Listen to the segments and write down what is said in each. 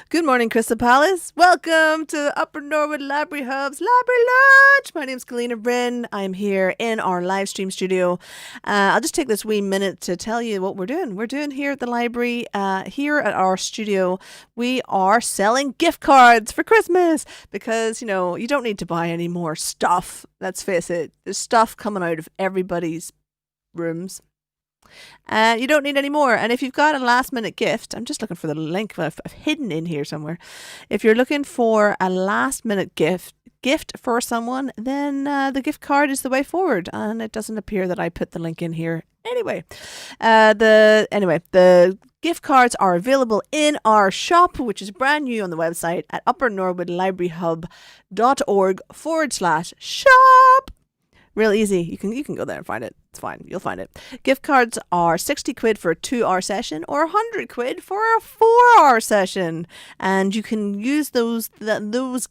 Good morning, Crystal Palace. Welcome to Upper Norwood Library Hub's Library Lunch. My name's Galina Rin. I'm here in our live stream studio. I'll just take this wee minute to tell you what we're doing. We're doing here at the library, here at our studio. We are selling gift cards for Christmas because, you don't need to buy any more stuff. Let's face it, there's stuff coming out of everybody's rooms. You don't need any more. And if you've got a last minute gift, I'm just looking for the link I've hidden in here somewhere. If you're looking for a last minute gift for someone, then the gift card is the way forward. And it doesn't appear that I put the link in here anyway. The gift cards are available in our shop, which is brand new on the website at uppernorwoodlibraryhub.org/shop. Real easy. You can go there and find it. It's fine. You'll find it. Gift cards are 60 quid for a 2 hour session or 100 quid for a 4 hour session. And you can use those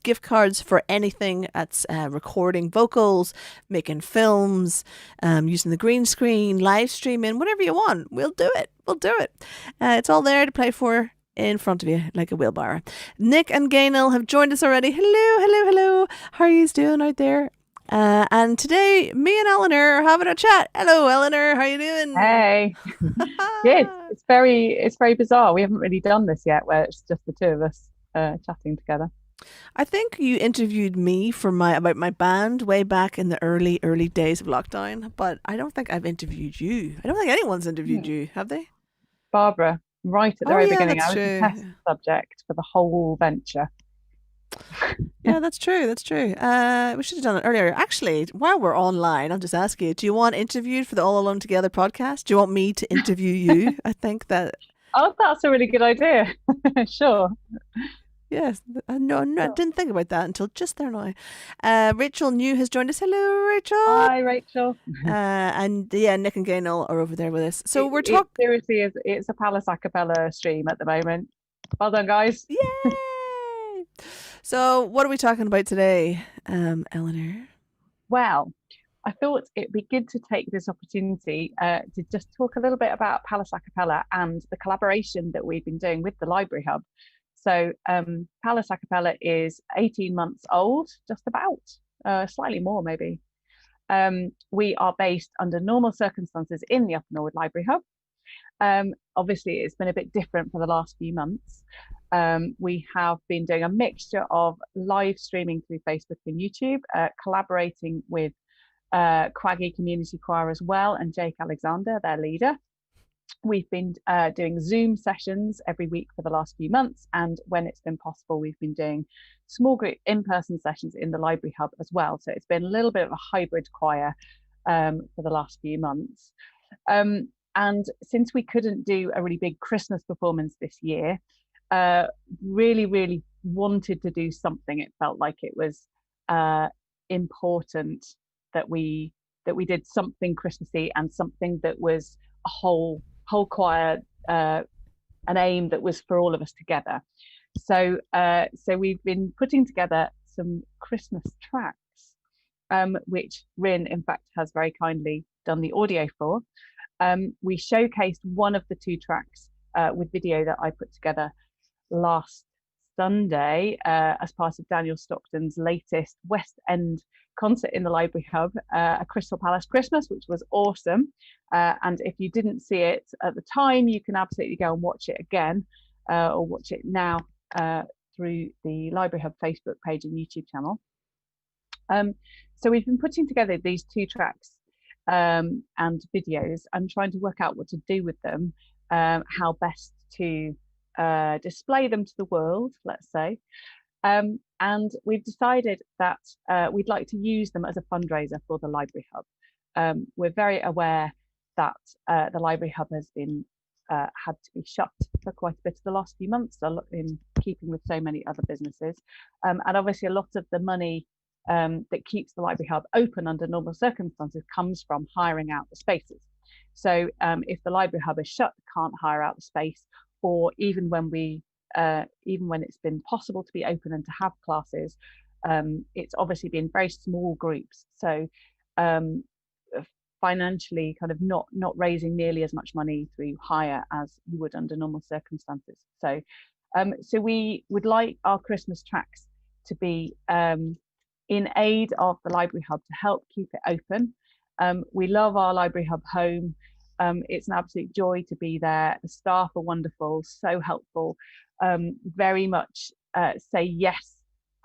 gift cards for anything that's recording vocals, making films, using the green screen, live streaming, whatever you want. We'll do it. It's all there to play for in front of you like a wheelbarrow. Nick and Gaynell have joined us already. Hello. How are you doing out there? And today, me and Eleanor are having a chat. Hello, Eleanor. How you doing? Hey, good. It's very bizarre. We haven't really done this yet, where it's just the two of us chatting together. I think you interviewed me for about my band way back in the early days of lockdown, but I don't think I've interviewed you. I don't think anyone's interviewed Yeah. you, have they? Barbara, right at the Oh very yeah, beginning, that's I was the true. test subject for the whole venture. Yeah, that's true. That's true. We should have done it earlier. Actually, while we're online, I'll just ask you: do you want interviewed for the All Alone Together podcast? Do you want me to interview you? I think that Oh, that's a really good idea. Sure. yes. No, I Sure. didn't think about that until just there now. Rachel New has joined us. Hello, Rachel. Hi, Rachel. And yeah, Nick and Gaynell are over there with us. So It, we're it talking. seriously is. It's a Palace Acapella stream at the moment. Well done, guys. Yay! So what are we talking about today, Eleanor? Well, I thought it'd be good to take this opportunity to just talk a little bit about Palace Acapella and the collaboration that we've been doing with the Library Hub. So, Palace Acapella is 18 months old, just about, slightly more maybe. We are based under normal circumstances in the Upper Norwood Library Hub. Obviously, it's been a bit different for the last few months. We have been doing a mixture of live streaming through Facebook and YouTube, collaborating with Quaggy Community Choir as well, and Jake Alexander, their leader. We've been doing Zoom sessions every week for the last few months, and when it's been possible, we've been doing small group in-person sessions in the Library Hub as well. So it's been a little bit of a hybrid choir for the last few months. And since we couldn't do a really big Christmas performance this year, really wanted to do something. It felt like it was important that we did something Christmassy and something that was a whole choir, an aim that was for all of us together. So we've been putting together some Christmas tracks, which Rin, in fact, has very kindly done the audio for. We showcased one of the two tracks with video that I put together last Sunday as part of Daniel Stockton's latest West End concert in the Library Hub, a Crystal Palace Christmas, which was awesome. And if you didn't see it at the time, you can absolutely go and watch it again or watch it now through the Library Hub Facebook page and YouTube channel. So we've been putting together these two tracks and videos and trying to work out what to do with them, how best to display them to the world, let's say. And we've decided that we'd like to use them as a fundraiser for the Library Hub. We're very aware that the Library Hub has been had to be shut for quite a bit of the last few months, in keeping with so many other businesses. And obviously, a lot of the money that keeps the Library Hub open under normal circumstances comes from hiring out the spaces. So if the Library Hub is shut, can't hire out the space, or even when it's been possible to be open and to have classes, it's obviously been very small groups. So financially kind of not raising nearly as much money through hire as you would under normal circumstances. So So we would like our Christmas tracks to be in aid of the Library Hub to help keep it open. We love our Library Hub home. It's an absolute joy to be there. The staff are wonderful, so helpful, very much say yes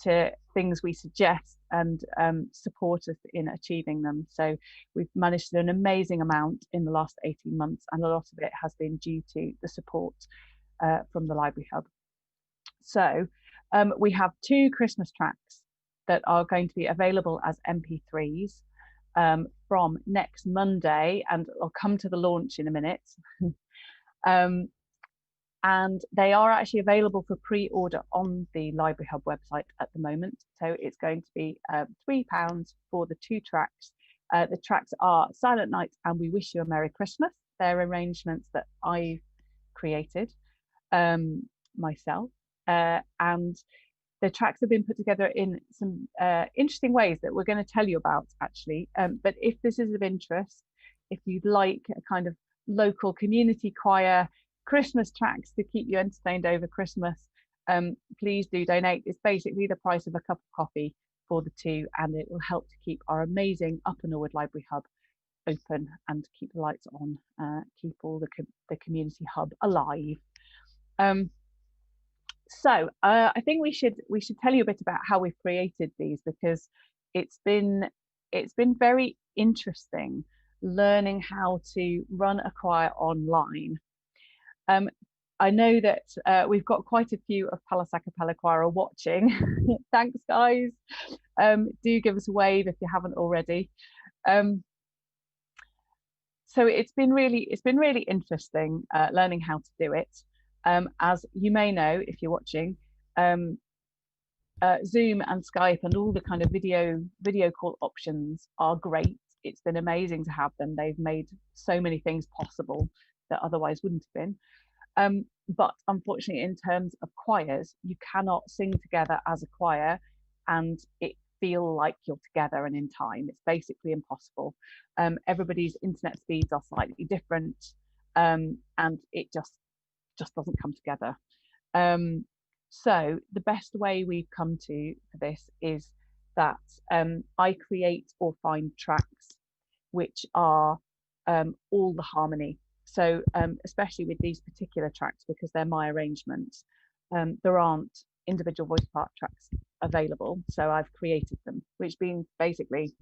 to things we suggest and support us in achieving them. So we've managed to do an amazing amount in the last 18 months, and a lot of it has been due to the support from the Library Hub. So we have 2 Christmas tracks that are going to be available as MP3s from next Monday, and I'll come to the launch in a minute. And they are actually available for pre-order on the Library Hub website at the moment. So it's going to be £3 for the 2 tracks. The tracks are Silent Night and We Wish You a Merry Christmas. They're arrangements that I've created myself. And the tracks have been put together in some interesting ways that we're going to tell you about, actually. But if this is of interest, if you'd like a kind of local community choir Christmas tracks to keep you entertained over Christmas, please do donate. It's basically the price of a cup of coffee for the 2, and it will help to keep our amazing Upper Norwood Library Hub open and keep the lights on, keep all the community hub alive. So I think we should tell you a bit about how we've created these, because it's been very interesting learning how to run a choir online. I know that we've got quite a few of Palace Acapella Choir are watching. Thanks, guys. Do give us a wave if you haven't already. So it's been really interesting learning how to do it. As you may know, if you're watching, Zoom and Skype and all the kind of video call options are great. It's been amazing to have them. They've made so many things possible that otherwise wouldn't have been. But unfortunately, in terms of choirs, you cannot sing together as a choir and it feel like you're together and in time. It's basically impossible. Everybody's internet speeds are slightly different, and it just doesn't come together. So the best way we've come to for this is that I create or find tracks which are all the harmony. So especially with these particular tracks, because they're my arrangements, there aren't individual voice part tracks available. So I've created them, which means basically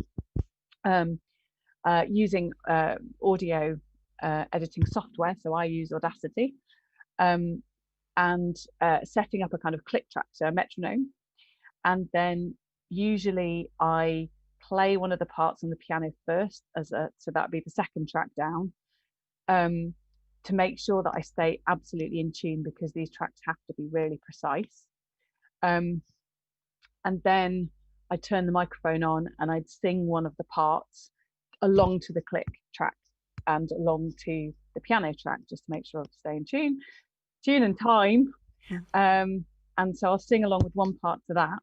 using audio editing software. So I use Audacity, and setting up a kind of click track, so a metronome. And then usually I play one of the parts on the piano first, so that'd be the second track down, to make sure that I stay absolutely in tune, because these tracks have to be really precise. And then I turn the microphone on and I'd sing one of the parts along to the click track and along to the piano track, just to make sure I stay in tune and time. And so I'll sing along with one part to that,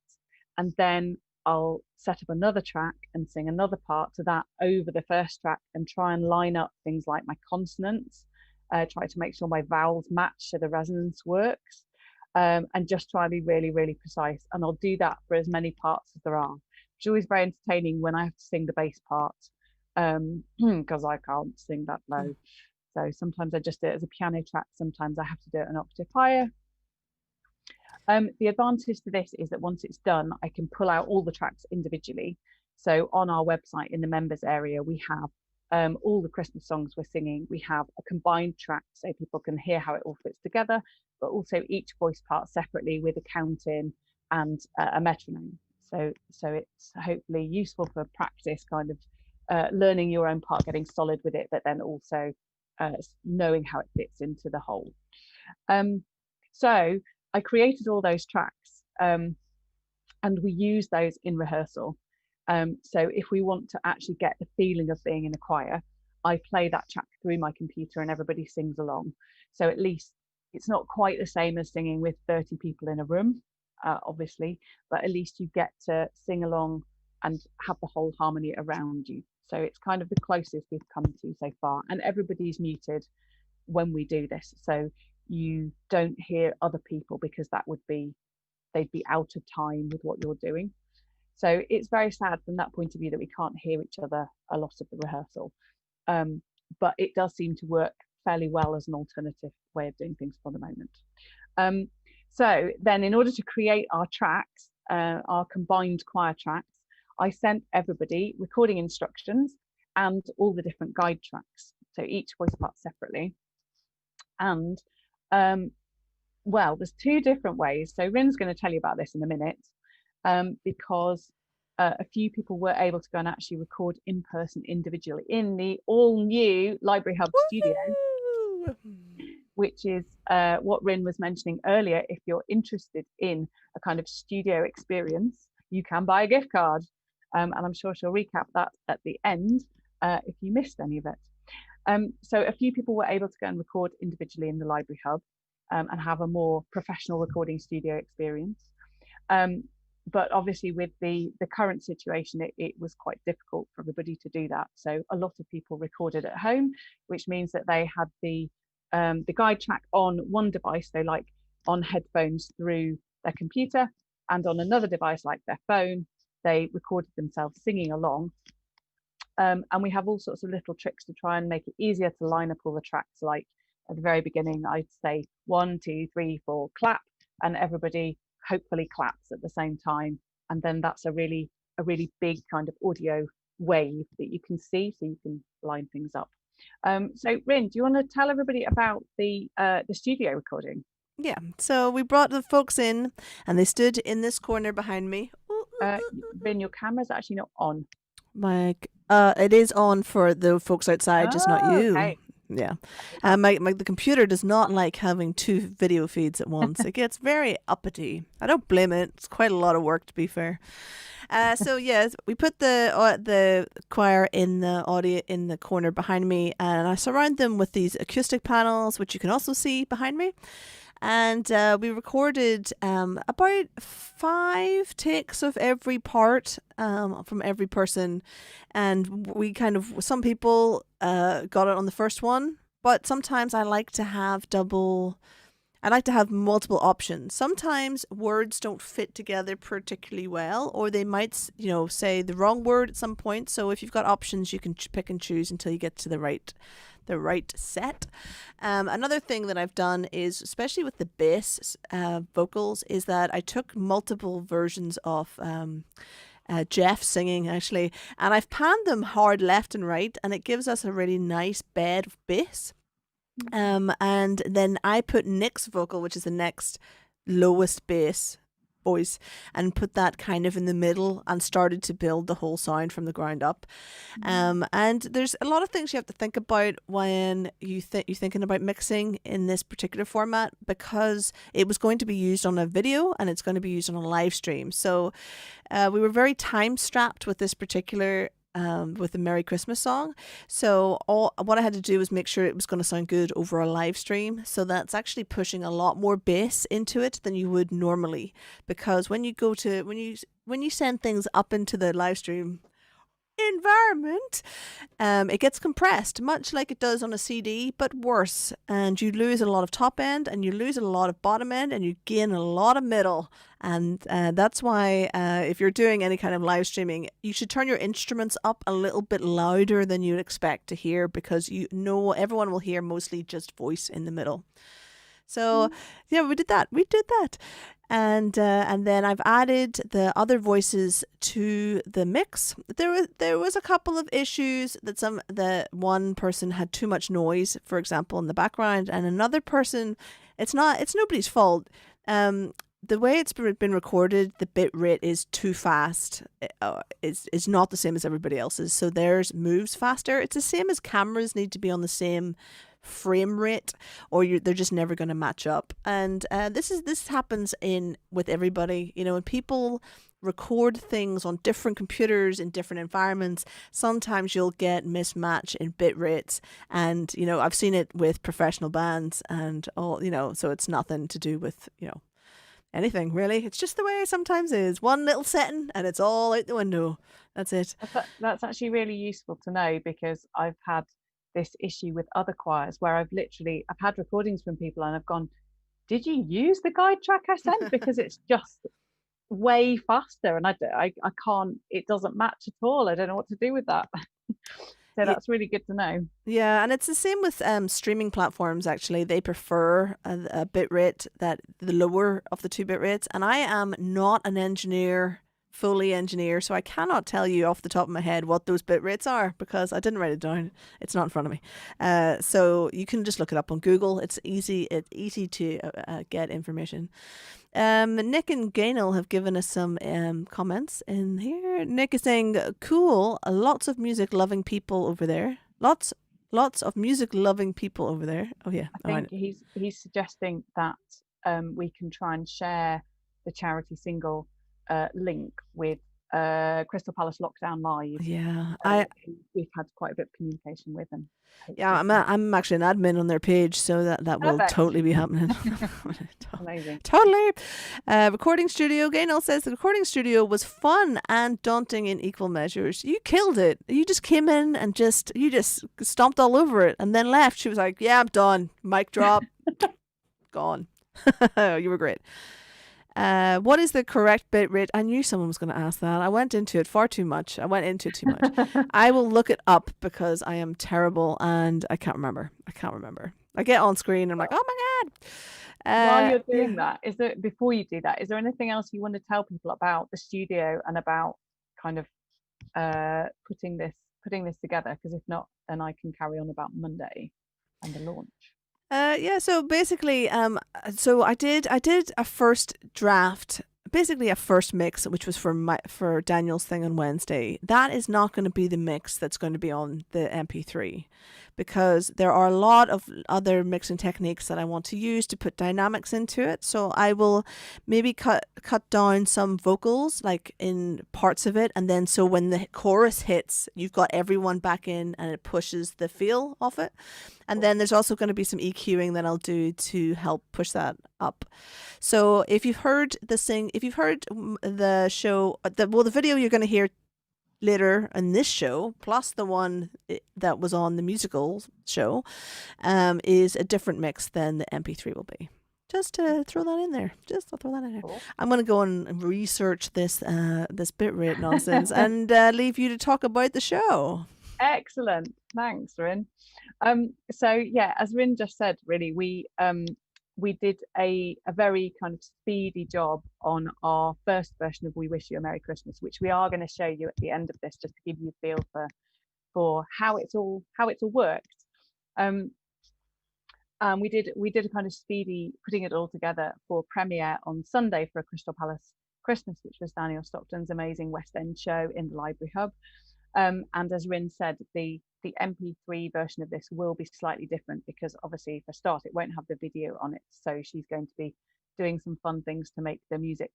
and then I'll set up another track and sing another part to that over the first track, and try and line up things like my consonants, try to make sure my vowels match so the resonance works, and just try and be really precise. And I'll do that for as many parts as there are, which is always very entertaining when I have to sing the bass part, because I can't sing that low. So sometimes I just do it as a piano track, sometimes I have to do it an octave higher. The advantage to this is that once it's done, I can pull out all the tracks individually. So on our website in the members area, we have all the Christmas songs we're singing. We have a combined track so people can hear how it all fits together, but also each voice part separately with a count in and a metronome. So it's hopefully useful for practice, kind of learning your own part, getting solid with it, but then also knowing how it fits into the whole. So I created all those tracks, and we use those in rehearsal. So if we want to actually get the feeling of being in a choir, I play that track through my computer and everybody sings along. So at least it's not quite the same as singing with 30 people in a room, obviously, but at least you get to sing along and have the whole harmony around you. So it's kind of the closest we've come to so far, and everybody's muted when we do this. So you don't hear other people, because that would be, they'd be out of time with what you're doing. So it's very sad from that point of view that we can't hear each other a lot of the rehearsal. Um, but it does seem to work fairly well as an alternative way of doing things for the moment. Um, so then, in order to create our tracks, our combined choir tracks, I sent everybody recording instructions and all the different guide tracks, so each voice part separately. And well, there's two different ways. So Rin's going to tell you about this in a minute, because a few people were able to go and actually record in person individually in the all new Library Hub studio, which is what Rin was mentioning earlier. If you're interested in a kind of studio experience, you can buy a gift card. And I'm sure she'll recap that at the end if you missed any of it. So a few people were able to go and record individually in the Library Hub and have a more professional recording studio experience. But obviously with the current situation, it was quite difficult for everybody to do that. So a lot of people recorded at home, which means that they had the guide track on one device, so like on headphones through their computer, and on another device like their phone, they recorded themselves singing along. And we have all sorts of little tricks to try and make it easier to line up all the tracks. Like at the very beginning, I'd say 1, 2, 3, 4, clap, and everybody hopefully claps at the same time. And then that's a really big kind of audio wave that you can see, so you can line things up. So Rin, do you want to tell everybody about the studio recording? Yeah, so we brought the folks in and they stood in this corner behind me. Rin, your camera's actually not on. Mike, it is on for the folks outside, just not you. Okay. Yeah. The computer does not like having two video feeds at once. It gets very uppity. I don't blame it. It's quite a lot of work, to be fair. So yes, we put the choir in the corner behind me, and I surround them with these acoustic panels, which you can also see behind me. And we recorded about 5 takes of every part from every person. And we some people got it on the first one, but sometimes I like to have multiple options. Sometimes words don't fit together particularly well, or they might, say the wrong word at some point. So if you've got options, you can pick and choose until you get to the right set. Another thing that I've done is, especially with the bass vocals, is that I took multiple versions of Jeff singing, actually, and I've panned them hard left and right, and it gives us a really nice bed of bass. And then I put Nick's vocal, which is the next lowest bass voice, and put that kind of in the middle and started to build the whole sound from the ground up. And there's a lot of things you have to think about when you're thinking about mixing in this particular format, because it was going to be used on a video and it's going to be used on a live stream. So we were very time strapped with this particular with the Merry Christmas song. So what I had to do was make sure it was going to sound good over a live stream. So that's actually pushing a lot more bass into it than you would normally, because when you send things up into the live stream environment, it gets compressed much like it does on a CD, but worse, and you lose a lot of top end and you lose a lot of bottom end and you gain a lot of middle. And that's why if you're doing any kind of live streaming, you should turn your instruments up a little bit louder than you'd expect to hear, because everyone will hear mostly just voice in the middle. So yeah, we did that. And then I've added the other voices to the mix. There was a couple of issues that one person had too much noise, for example, in the background, and another person, it's nobody's fault. The way it's been recorded, the bit rate is too fast. It's not the same as everybody else's, so theirs moves faster. It's the same as cameras need to be on the same frame rate, or they're just never going to match up. And this happens with everybody. When people record things on different computers in different environments, sometimes you'll get mismatch in bit rates. And I've seen it with professional bands and all. So it's nothing to do with anything really. It's just the way it sometimes is. One little setting and it's all out the window. That's it. That's actually really useful to know, because I've had this issue with other choirs where I've had recordings from people and I've gone, did you use the guide track I sent? Because it's just way faster, and I can't, it doesn't match at all. I don't know what to do with that. So Yeah, that's really good to know. yeah, and it's the same with streaming platforms. Actually, they prefer a bit rate that the lower of the two bit rates. And I am not an engineer, fully engineer, so I cannot tell you off the top of my head what those bit rates are because I didn't write it down. It's not in front of me. So you can just look it up on Google. It's easy. It's easy to get information. Nick and Gainel have given us some comments in here. Nick is saying, "Cool, lots of music loving people over there. Lots of music loving people over there." Oh yeah, I all right. think he's suggesting that we can try and share the charity single link with Crystal Palace Lockdown Live. Yeah, We've had quite a bit of communication with them. yeah, I'm actually an admin on their page, so that will Perfect. totally be happening. Amazing. Totally. Recording studio. Gainel says the recording studio was fun and daunting in equal measures. You killed it. You just came in and you just stomped all over it and then left. She was like, "Yeah, I'm done. Mic drop. Gone." You were great. What is the correct bit rate? I knew someone was going to ask that. I went into it far too much. I will look it up because I am terrible and I can't remember. I get on screen and I'm like, oh my God. While you're doing Yeah. that, before you do that, is there anything else you want to tell people about the studio and about kind of putting this together? Because if not, then I can carry on about Monday and the launch. Yeah, so basically, so I did a first draft, basically a first mix, which was for Daniel's thing on Wednesday. That is not going to be the mix that's going to be on the MP3 because there are a lot of other mixing techniques that I want to use to put dynamics into it. So I will maybe cut down some vocals like in parts of it, and then so when the chorus hits, you've got everyone back in and it pushes the feel of it. And then there's also going to be some EQing that I'll do to help push that up. So if you've heard the show, the video you're going to hear later in this show, plus the one that was on the musical show, is a different mix than the MP3 will be. Just to throw that in there. Cool. I'm going to go and research this bitrate nonsense and leave you to talk about the show. Excellent. Thanks, Rin. So yeah, as Rin just said, really, we did a very kind of speedy job on our first version of We Wish You a Merry Christmas, which we are going to show you at the end of this, just to give you a feel for how it's all worked. We did a kind of speedy putting it all together for premiere on Sunday for A Crystal Palace Christmas, which was Daniel Stockton's amazing West End show in the Library Hub. And as Rin said, the MP3 version of this will be slightly different because obviously for a start it won't have the video on it, so she's going to be doing some fun things to make the music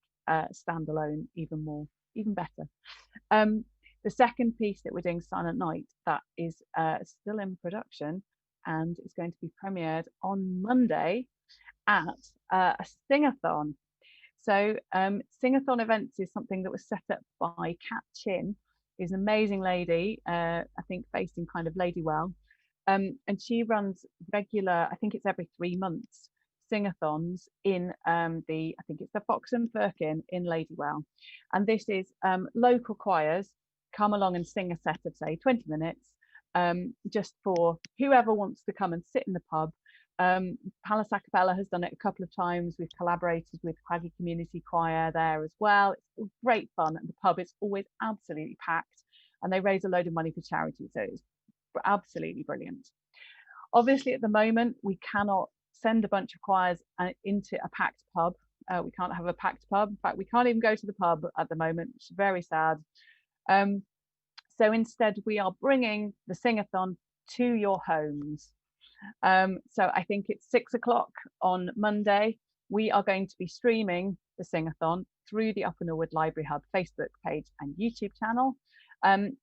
stand alone even better. The second piece that we're doing, Silent Night, that is still in production and is going to be premiered on Monday at a Singathon. So Singathon events is something that was set up by Kat Chin, who's an amazing lady, I think based in kind of Ladywell. And she runs regular, I think it's every 3 months, Singathons in I think it's the Fox and Firkin in Ladywell. And this is local choirs come along and sing a set of, say, 20 minutes, just for whoever wants to come and sit in the pub. Palace Acapella has done it a couple of times. We've collaborated with Craggy Community Choir there as well. It's great fun, and the pub is always absolutely packed, and they raise a load of money for charity, so it's absolutely brilliant. Obviously at the moment we cannot send a bunch of choirs into a packed pub. We can't have a packed pub. In fact, we can't even go to the pub at the moment, which is very sad. So instead we are bringing the Singathon to your homes. So I think it's 6 o'clock on Monday. We are going to be streaming the Singathon through the Upper Norwood Library Hub Facebook page and YouTube channel.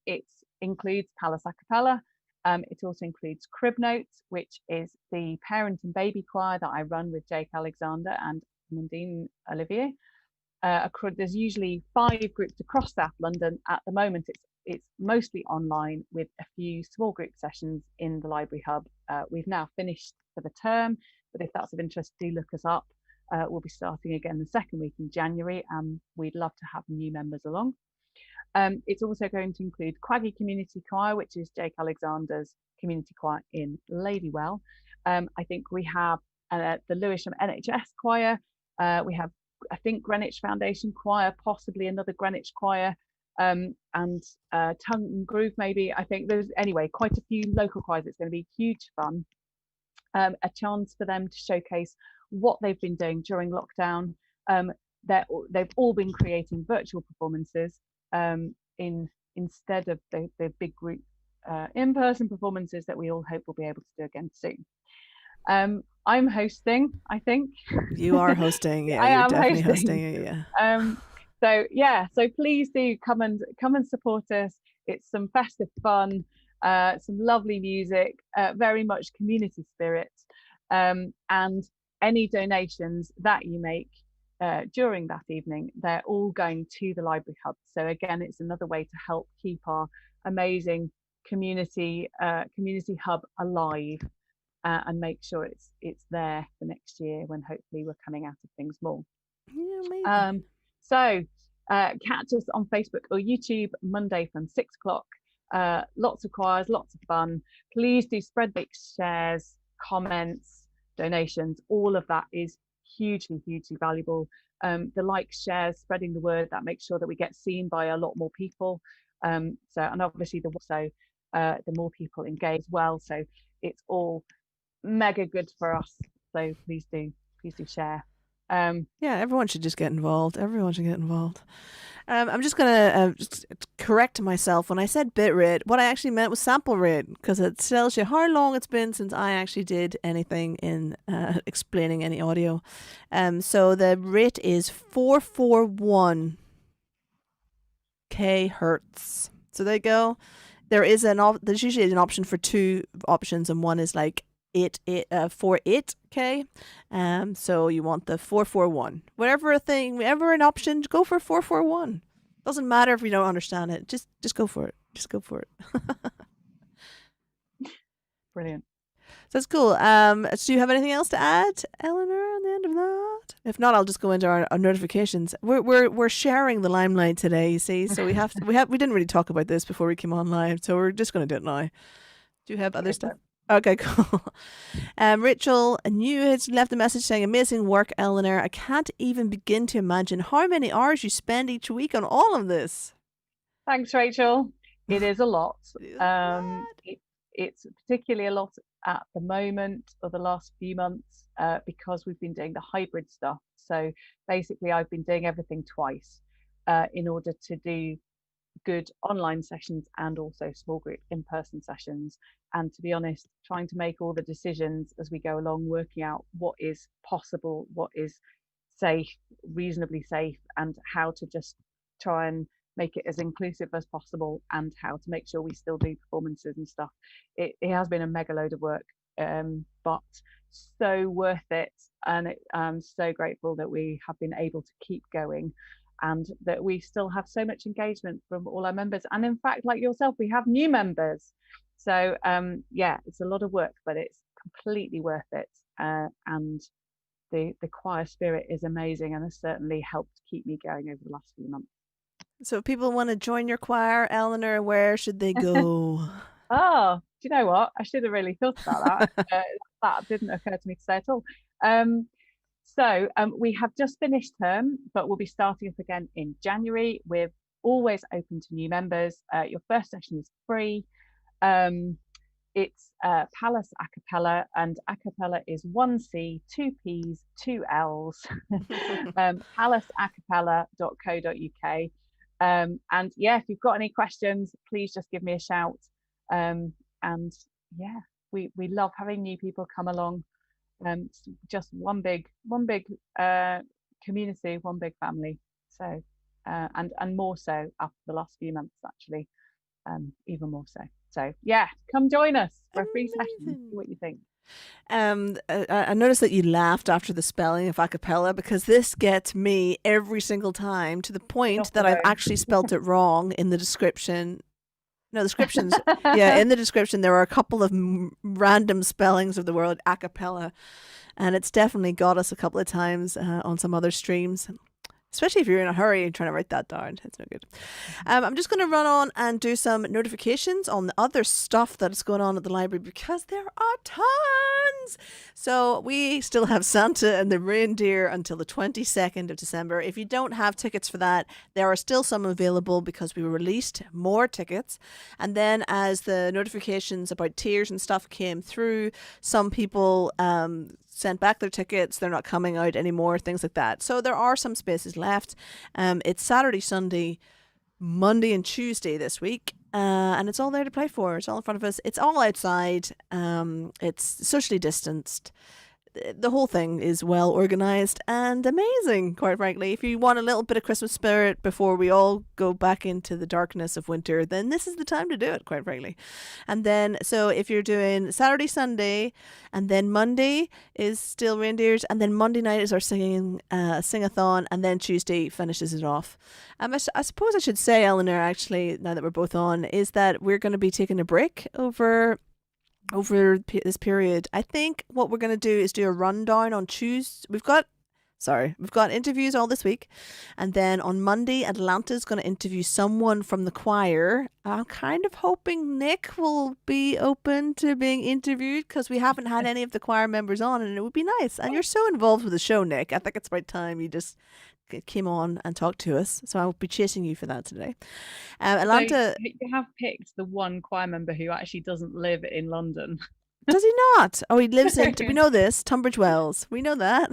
It includes Palace Acapella. It also includes Crib Notes, which is the parent and baby choir that I run with Jake Alexander and Mundine Olivier. There's usually 5 groups across South London. At the moment, it's it's mostly online with a few small group sessions in the Library Hub. We've now finished for the term, but if that's of interest, do look us up. We'll be starting again the second week in January, and we'd love to have new members along. It's also going to include Quaggy Community Choir, which is Jake Alexander's community choir in Ladywell. I think we have the Lewisham NHS Choir. We have, I think, Greenwich Foundation Choir, possibly another Greenwich Choir, and Tongue and Groove maybe. I think there's, anyway, quite a few local choirs. It's going to be huge fun. A chance for them to showcase what they've been doing during lockdown. They've all been creating virtual performances instead of the big group in-person performances that we all hope we'll be able to do again soon. I'm hosting, I think. You are hosting, yeah. You're definitely hosting, yeah. So please do come and support us. It's some festive fun, some lovely music, very much community spirit, and any donations that you make during that evening, they're all going to the Library Hub. So again, it's another way to help keep our amazing community hub alive, and make sure it's there for next year when hopefully we're coming out of things more. Yeah, amazing. So catch us on Facebook or YouTube Monday from 6 o'clock. Lots of choirs, lots of fun. Please do spread links, shares, comments, donations. All of that is hugely valuable. The likes, shares, spreading the word, that makes sure that we get seen by a lot more people. And obviously the more people engage as well. So it's all mega good for us. So please do share. Yeah, everyone should just get involved. Everyone should get involved. I'm just gonna just correct myself. When I said bit rate, what I actually meant was sample rate, because it tells you how long it's been since I actually did anything in explaining any audio. So the rate is 441 kHz. So there you go. There's usually an option for two options, and one is like 48K. So you want the 441. Whatever an option, go for 441. Doesn't matter if you don't understand it. Just go for it. Just go for it. Brilliant. So that's cool. Do you have anything else to add, Eleanor, on the end of that? If not, I'll just go into our notifications. We're sharing the limelight today, you see. So we didn't really talk about this before we came on live, so we're just going to do it now. Do you have other stuff? Okay, cool. Rachel New has left a message saying, amazing work, Eleanor. I can't even begin to imagine how many hours you spend each week on all of this. Thanks, Rachel. It is a lot. It's particularly a lot at the moment, or the last few months, because we've been doing the hybrid stuff. So basically I've been doing everything twice in order to do good online sessions and also small group in-person sessions. And to be honest, trying to make all the decisions as we go along, working out what is possible, what is safe, reasonably safe, and how to just try and make it as inclusive as possible, and how to make sure we still do performances and stuff. It has been a mega load of work, but so worth it. And I'm so grateful that we have been able to keep going, and that we still have so much engagement from all our members. And in fact, like yourself, we have new members. So yeah, it's a lot of work, but it's completely worth it. And the choir spirit is amazing, and has certainly helped keep me going over the last few months. So if people want to join your choir, Eleanor, where should they go? Oh, do you know what? I should have really thought about that. That didn't occur to me to say at all. So we have just finished term, but we'll be starting up again in January. We're always open to new members. Your first session is free. It's Palace Acapella, and Acapella is 1 C, 2 P's, 2 L's. palaceacapella.co.uk. And yeah, if you've got any questions, please just give me a shout. And yeah, we love having new people come along. Just one big community, one big family. So and more so after the last few months, actually, even more so. So yeah, come join us for a free session. See what you think. I noticed that you laughed after the spelling of acapella, because this gets me every single time, to the point that I've actually spelt it wrong in the description No, descriptions. Yeah, in the description there are a couple of random spellings of the word acapella, and it's definitely got us a couple of times on some other streams. Especially if you're in a hurry and trying to write that down. It's no good. I'm just going to run on and do some notifications on the other stuff that is going on at the library because there are tons. So we still have Santa and the Reindeer until the 22nd of December. If you don't have tickets for that, there are still some available because we released more tickets. And then as the notifications about tiers and stuff came through, some people sent back their tickets. They're not coming out anymore, things like that. So there are some spaces left. It's Saturday, Sunday, Monday and Tuesday this week. And it's all there to play for. It's all in front of us. It's all outside. It's socially distanced. The whole thing is well organized and amazing, quite frankly. If you want a little bit of Christmas spirit before we all go back into the darkness of winter, then this is the time to do it, quite frankly. And then, so if you're doing Saturday, Sunday, and then Monday is still reindeers, and then Monday night is our singing singathon, and then Tuesday finishes it off. I suppose I should say, Eleanor, actually, now that we're both on, is that we're going to be taking a break over this period. I think what we're going to do is do a rundown on Tuesday. We've got interviews all this week, and then on Monday Atlanta's going to interview someone from the choir. I'm kind of hoping Nick will be open to being interviewed because we haven't had any of the choir members on, and it would be nice. And you're so involved with the show, Nick. I think it's about time you just came on and talked to us, so I'll be chasing you for that today. Atlanta, so you have picked the one choir member who actually doesn't live in London. does he not? Oh, he lives in, we know this, Tunbridge Wells, we know that.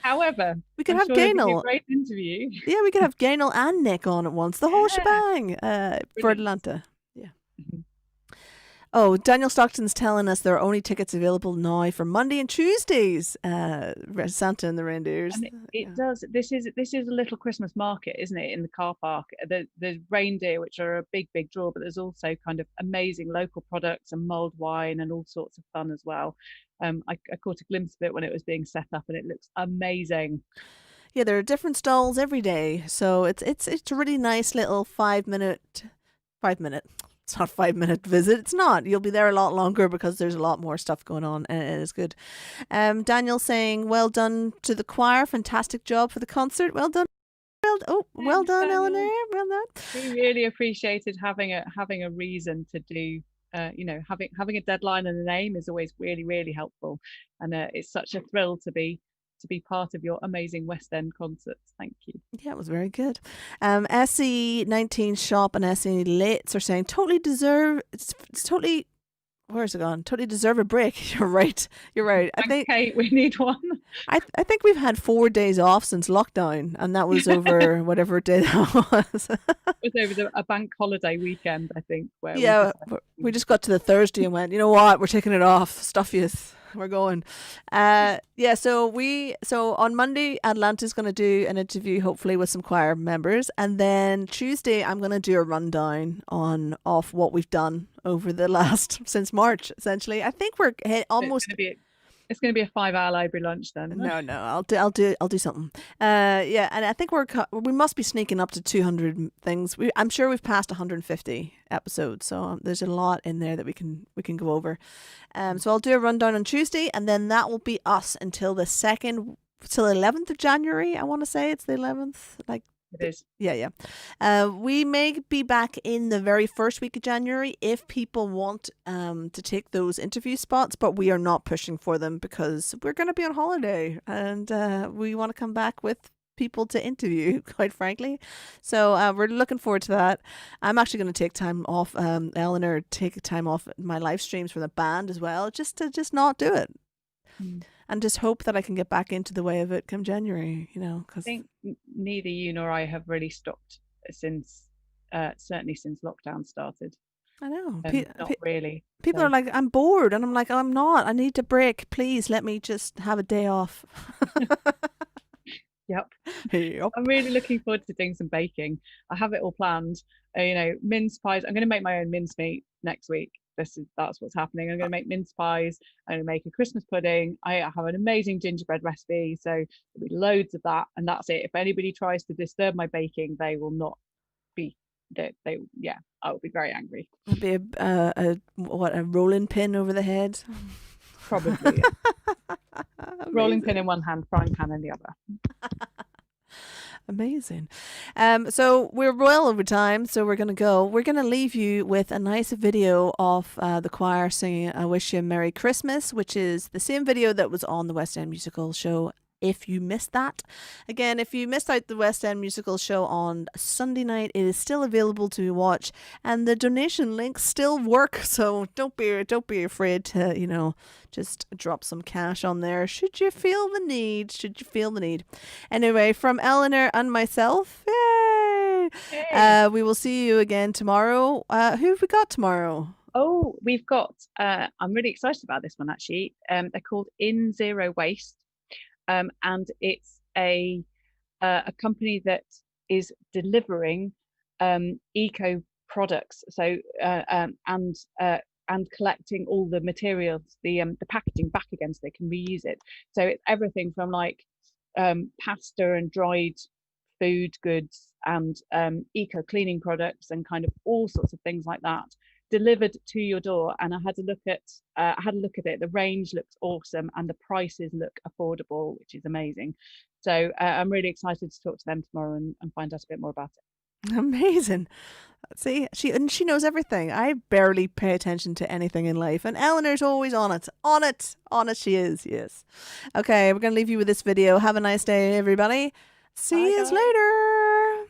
However, we could I'm have sure it'd be a Gaynell. great interview. Yeah, we could have Gaynell and Nick on at once, the whole shebang for Brilliant. Atlanta. Yeah. Oh, Daniel Stockton's telling us there are only tickets available now for Monday and Tuesdays. Santa and the Reindeers. And it does. This is a little Christmas market, isn't it? In the car park, there's reindeer, which are a big draw, but there's also kind of amazing local products and mulled wine and all sorts of fun as well. I caught a glimpse of it when it was being set up, and it looks amazing. Yeah, there are different stalls every day, so it's a really nice little 5 minute. It's not a 5 minute visit. It's not. You'll be there a lot longer because there's a lot more stuff going on, and it is good. Daniel saying, "Well done to the choir. Fantastic job for the concert. Well done." Well done, Eleanor. Well done. We really appreciated having a reason to do. Having a deadline and a name is always really helpful, and it's such a thrill to be part of your amazing West End concerts. Thank you. Yeah, it was very good. SE19 Shop and SE Lates are saying it's totally, where's it gone? Totally deserve a break. You're right. I think Kate, we need one. I think we've had 4 days off since lockdown, and that was over whatever day that was. It was over a bank holiday weekend, I think. Where we just got to the Thursday and went, you know what, we're taking it off. Stuff you. We're going. So on Monday, Atlanta's going to do an interview, hopefully with some choir members, and then Tuesday I'm going to do a rundown of what we've done over the last since March. Essentially, I think we're almost. It's going to be a 5-hour library lunch then. No, I'll do something. Yeah, and I think we must be sneaking up to 200 things. I'm sure we've passed 150 episodes, so there's a lot in there that we can go over. So I'll do a rundown on Tuesday, and then that will be us until the 11th of January. I want to say it's the 11th, like. It is. Yeah. We may be back in the very first week of January if people want to take those interview spots, but we are not pushing for them because we're going to be on holiday and we want to come back with people to interview, quite frankly. So we're looking forward to that. I'm actually going to take time off, Eleanor, take time off my live streams from the band as well, just to not do it. And just hope that I can get back into the way of it come January, because I think neither you nor I have really stopped since, certainly since lockdown started. I know. Not really. People are like, I'm bored. And I'm like, I'm not. I need to break. Please let me just have a day off. Yep. I'm really looking forward to doing some baking. I have it all planned. Mince pies. I'm going to make my own mincemeat next week. That's what's happening. I'm going to make mince pies. I'm going to make a Christmas pudding. I have an amazing gingerbread recipe, so there'll be loads of that, and that's it. If anybody tries to disturb my baking, they will not be yeah, I would be very angry. It'd be a rolling pin over the head. Probably, yeah. Rolling pin in one hand, frying pan in the other. Amazing. So we're well over time, so we're gonna go. We're gonna leave you with a nice video of the choir singing "I Wish You a Merry Christmas," which is the same video that was on the West End Musical Show. If you missed that, again, if you missed out the West End Musical Show on Sunday night, it is still available to watch, and the donation links still work. So don't be afraid to just drop some cash on there. Should you feel the need? Anyway, from Eleanor and myself, yay! Hey. We will see you again tomorrow. Who have we got tomorrow? Oh, we've got. I'm really excited about this one actually. They're called In Zero Waste. And it's a company that is delivering eco products. So and collecting all the materials, the packaging back again, so they can reuse it. So it's everything from like pasta and dried food goods and eco cleaning products and kind of all sorts of things like that, delivered to your door. And I had a look at it. The range looks awesome and the prices look affordable, which is amazing. So I'm really excited to talk to them tomorrow and find out a bit more about it. Amazing. See, she knows everything. I barely pay attention to anything in life, and Eleanor's always on it. She is. Yes. Okay, we're gonna leave you with this video. Have a nice day, everybody. See you later.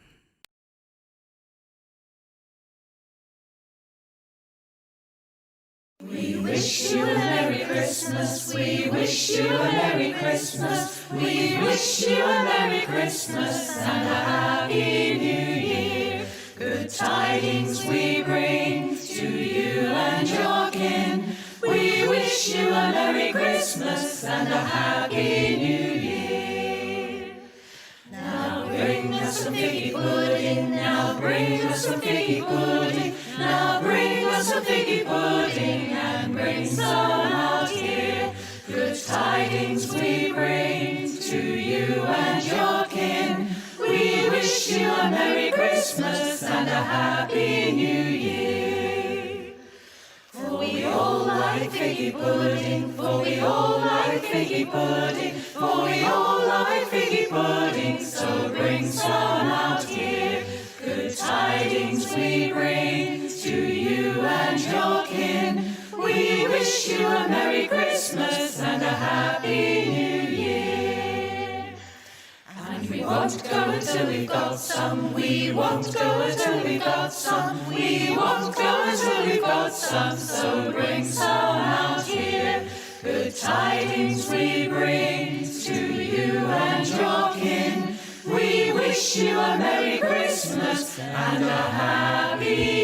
We wish you a Merry Christmas. We wish you a Merry Christmas. We wish you a Merry Christmas and a Happy New Year. Good tidings we bring to you and your kin. We wish you a Merry Christmas and a Happy New Year. Now bring us some figgy pudding. Now bring us some figgy pudding. Now bring us some figgy pudding and bring some out here. Good tidings we bring to you and your kin. We wish you a Merry Christmas and a Happy New Year. For we all like figgy pudding, for we all like figgy pudding, for we all like figgy pudding, so bring some out here. Good tidings we bring to you and your kin. We wish you a Merry Christmas and a Happy New Year. And we won't go until we've got some. We won't go until we've got some. We won't go until we've got some. So bring some out here. Good tidings we bring to you and your kin. We wish you a Merry Christmas and a Happy